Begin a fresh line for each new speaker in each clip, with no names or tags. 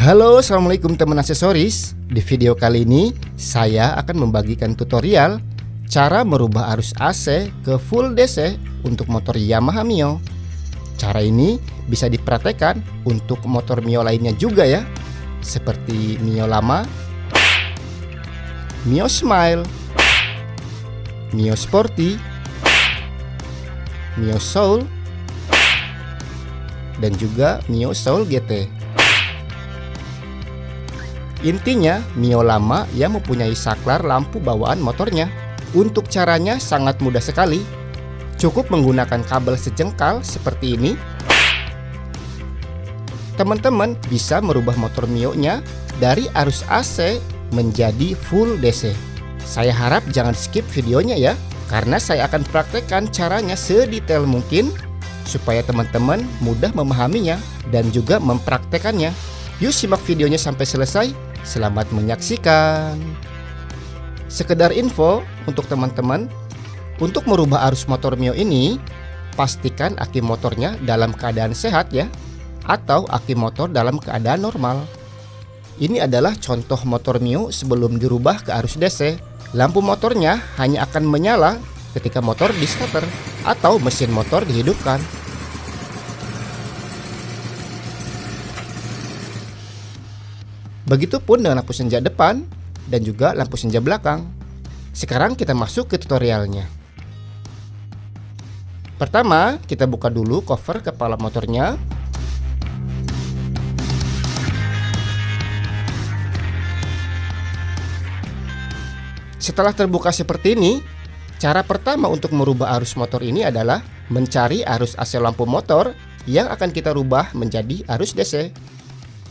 Halo, assalamualaikum teman aksesoris. Di video kali ini saya akan membagikan tutorial cara merubah arus AC ke full DC untuk motor Yamaha Mio. Cara ini bisa dipraktekkan untuk motor Mio lainnya juga ya, seperti Mio lama, Mio Smile, Mio Sporty, Mio Soul, dan juga Mio Soul GT. Intinya Mio lama yang mempunyai saklar lampu bawaan motornya. Untuk caranya sangat mudah sekali. Cukup menggunakan kabel sejengkal seperti ini. Teman-teman bisa merubah motor Mio-nya dari arus AC menjadi full DC. Saya harap jangan skip videonya ya, karena saya akan praktekkan caranya sedetail mungkin supaya teman-teman mudah memahaminya dan juga mempraktekannya. Yuk simak videonya sampai selesai. Selamat menyaksikan. Sekedar info untuk teman-teman, untuk merubah arus motor Mio ini, pastikan aki motornya dalam keadaan sehat ya, atau aki motor dalam keadaan normal. Ini adalah contoh motor Mio sebelum dirubah ke arus DC. Lampu motornya hanya akan menyala ketika motor di starter atau mesin motor dihidupkan. Begitupun dengan lampu senja depan dan juga lampu senja belakang. Sekarang kita masuk ke tutorialnya. Pertama, kita buka dulu cover kepala motornya. Setelah terbuka seperti ini, cara pertama untuk merubah arus motor ini adalah mencari arus AC lampu motor yang akan kita rubah menjadi arus DC.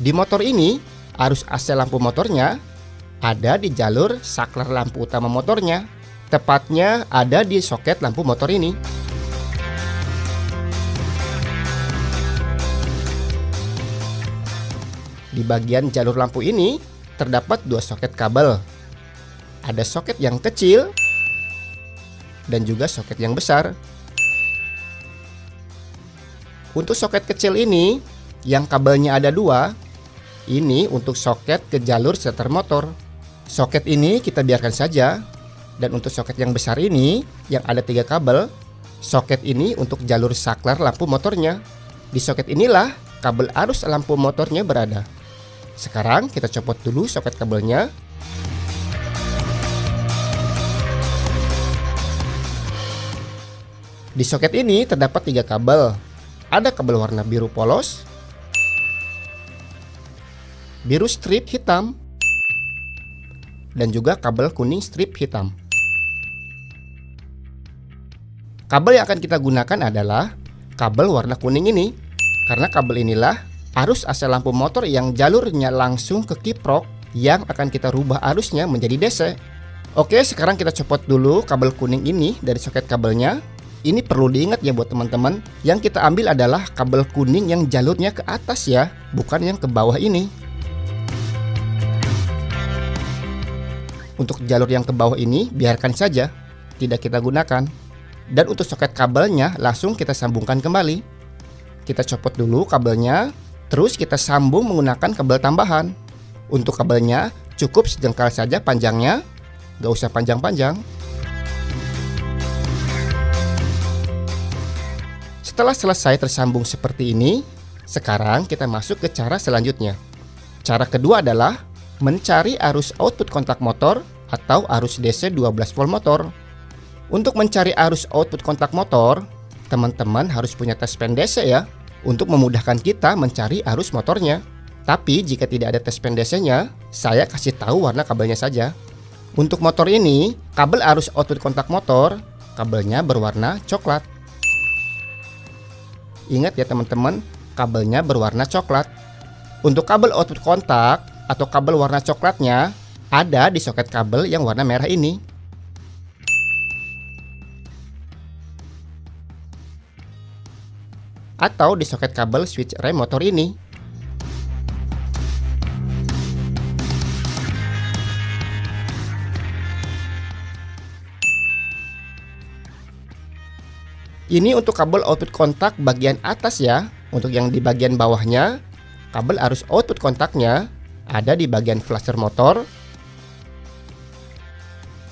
Di motor ini, arus AC lampu motornya ada di jalur saklar lampu utama motornya, tepatnya ada di soket lampu motor ini. Di bagian jalur lampu ini terdapat dua soket kabel. Ada soket yang kecil dan juga soket yang besar. Untuk soket kecil ini yang kabelnya ada dua, ini untuk soket ke jalur starter motor. Soket ini kita biarkan saja. Dan untuk soket yang besar ini yang ada 3 kabel, soket ini untuk jalur saklar lampu motornya. Di soket inilah kabel arus lampu motornya berada. Sekarang kita copot dulu soket kabelnya. Di soket ini terdapat 3 kabel. Ada kabel warna biru polos, biru strip hitam, dan juga kabel kuning strip hitam. Kabel yang akan kita gunakan adalah kabel warna kuning ini, karena kabel inilah arus AC lampu motor yang jalurnya langsung ke kiprok yang akan kita rubah arusnya menjadi DC. Oke, sekarang kita copot dulu kabel kuning ini dari soket kabelnya. Ini perlu diingat ya buat teman-teman, yang kita ambil adalah kabel kuning yang jalurnya ke atas ya, bukan yang ke bawah ini. Untuk jalur yang ke bawah ini biarkan saja, tidak kita gunakan. Dan untuk soket kabelnya langsung kita sambungkan kembali. Kita copot dulu kabelnya, terus kita sambung menggunakan kabel tambahan. Untuk kabelnya cukup sejengkal saja panjangnya, gak usah panjang-panjang. Setelah selesai tersambung seperti ini, sekarang kita masuk ke cara selanjutnya. Cara kedua adalah mencari arus output kontak motor atau arus DC 12 volt motor. Untuk mencari arus output kontak motor, teman-teman harus punya tes pen DC ya, untuk memudahkan kita mencari arus motornya. Tapi jika tidak ada tes pen DC-nya, saya kasih tahu warna kabelnya saja. Untuk motor ini, kabel arus output kontak motor, kabelnya berwarna coklat. Ingat ya teman-teman, kabelnya berwarna coklat. Untuk kabel output kontak atau kabel warna coklatnya ada di soket kabel yang warna merah ini. Atau di soket kabel switch rem motor ini. Ini untuk kabel output kontak bagian atas ya. Untuk yang di bagian bawahnya kabel arus output kontaknya ada di bagian flasher motor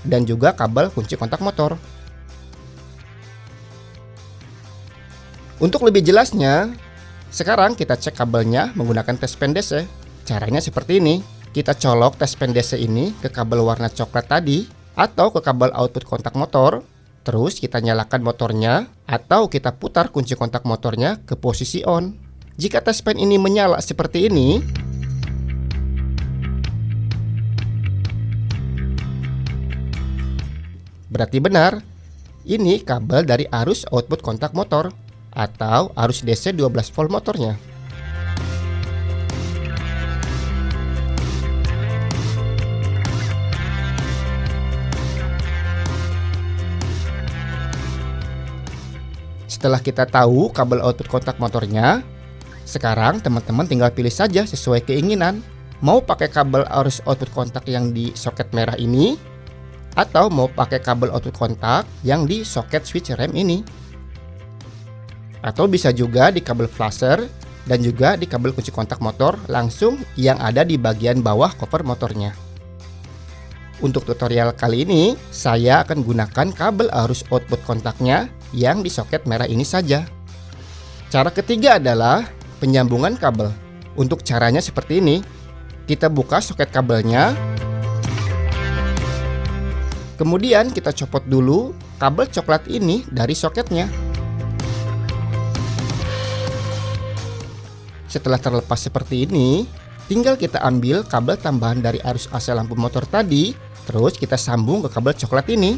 dan juga kabel kunci kontak motor. Untuk lebih jelasnya, sekarang kita cek kabelnya menggunakan tes pen DC. Caranya seperti ini. Kita colok tes pen DC ini ke kabel warna coklat tadi atau ke kabel output kontak motor. Terus kita nyalakan motornya atau kita putar kunci kontak motornya ke posisi on. Jika tes pen ini menyala seperti ini, berarti benar, ini kabel dari arus output kontak motor atau arus DC 12 volt motornya. Setelah kita tahu kabel output kontak motornya, sekarang teman-teman tinggal pilih saja sesuai keinginan. Mau pakai kabel arus output kontak yang di soket merah ini, atau mau pakai kabel output kontak yang di soket switch rem ini. Atau bisa juga di kabel flasher dan juga di kabel kunci kontak motor langsung yang ada di bagian bawah cover motornya. Untuk tutorial kali ini, saya akan gunakan kabel arus output kontaknya yang di soket merah ini saja. Cara ketiga adalah penyambungan kabel. Untuk caranya seperti ini. Kita buka soket kabelnya. Kemudian kita copot dulu kabel coklat ini dari soketnya. Setelah terlepas seperti ini, tinggal kita ambil kabel tambahan dari arus AC lampu motor tadi, terus kita sambung ke kabel coklat ini.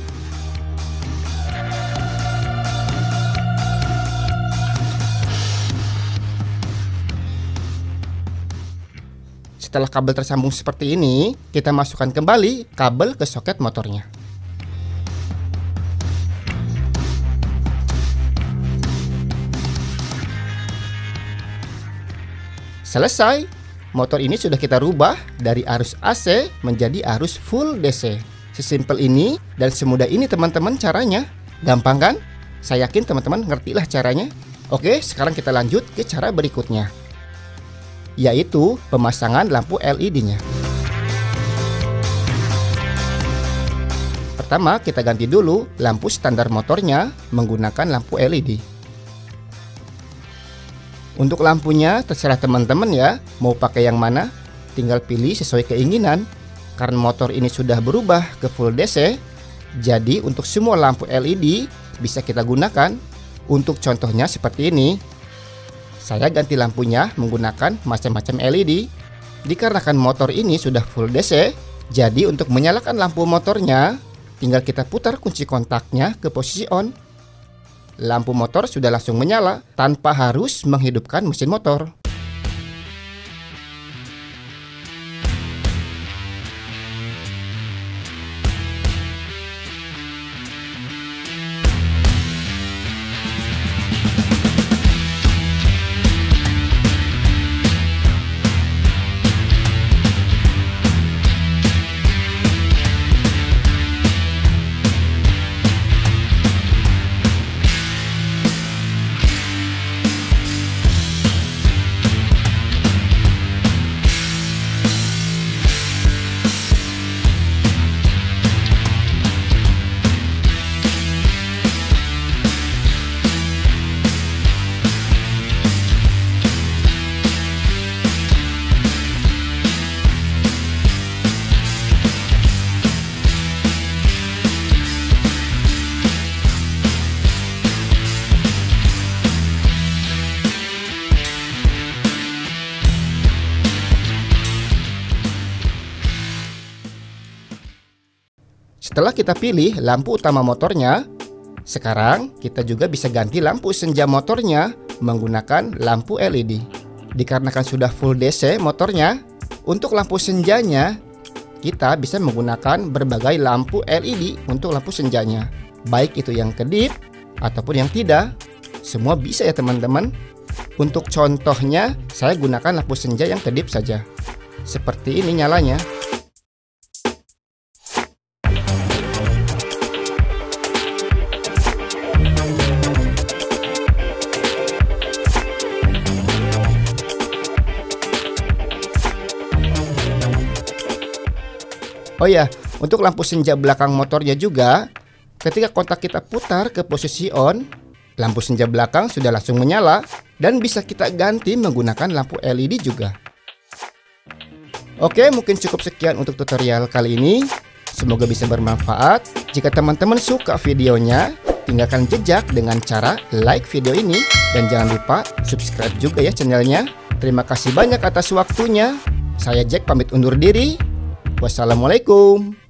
Setelah kabel tersambung seperti ini, kita masukkan kembali kabel ke soket motornya. Selesai, motor ini sudah kita rubah dari arus AC menjadi arus full DC. Sesimpel ini dan semudah ini teman-teman caranya. Gampang kan? Saya yakin teman-teman ngertilah caranya. Oke, sekarang kita lanjut ke cara berikutnya, yaitu pemasangan lampu LED-nya. Pertama, kita ganti dulu lampu standar motornya menggunakan lampu LED. Untuk lampunya terserah teman-teman ya, mau pakai yang mana, tinggal pilih sesuai keinginan. Karena motor ini sudah berubah ke full DC, jadi untuk semua lampu LED bisa kita gunakan. Untuk contohnya seperti ini, saya ganti lampunya menggunakan macam-macam LED. Dikarenakan motor ini sudah full DC, jadi untuk menyalakan lampu motornya, tinggal kita putar kunci kontaknya ke posisi on. Lampu motor sudah langsung menyala tanpa harus menghidupkan mesin motor. Setelah kita pilih lampu utama motornya, sekarang kita juga bisa ganti lampu senja motornya menggunakan lampu LED. Dikarenakan sudah full DC motornya, untuk lampu senjanya kita bisa menggunakan berbagai lampu LED untuk lampu senjanya. Baik itu yang kedip ataupun yang tidak, semua bisa ya teman-teman. Untuk contohnya, saya gunakan lampu senja yang kedip saja. Seperti ini nyalanya. Oh ya, untuk lampu senja belakang motornya juga, ketika kontak kita putar ke posisi on, lampu senja belakang sudah langsung menyala dan bisa kita ganti menggunakan lampu LED juga. Oke, mungkin cukup sekian untuk tutorial kali ini. Semoga bisa bermanfaat. Jika teman-teman suka videonya, tinggalkan jejak dengan cara like video ini. Dan jangan lupa subscribe juga ya channelnya. Terima kasih banyak atas waktunya. Saya Jack pamit undur diri. Wassalamualaikum.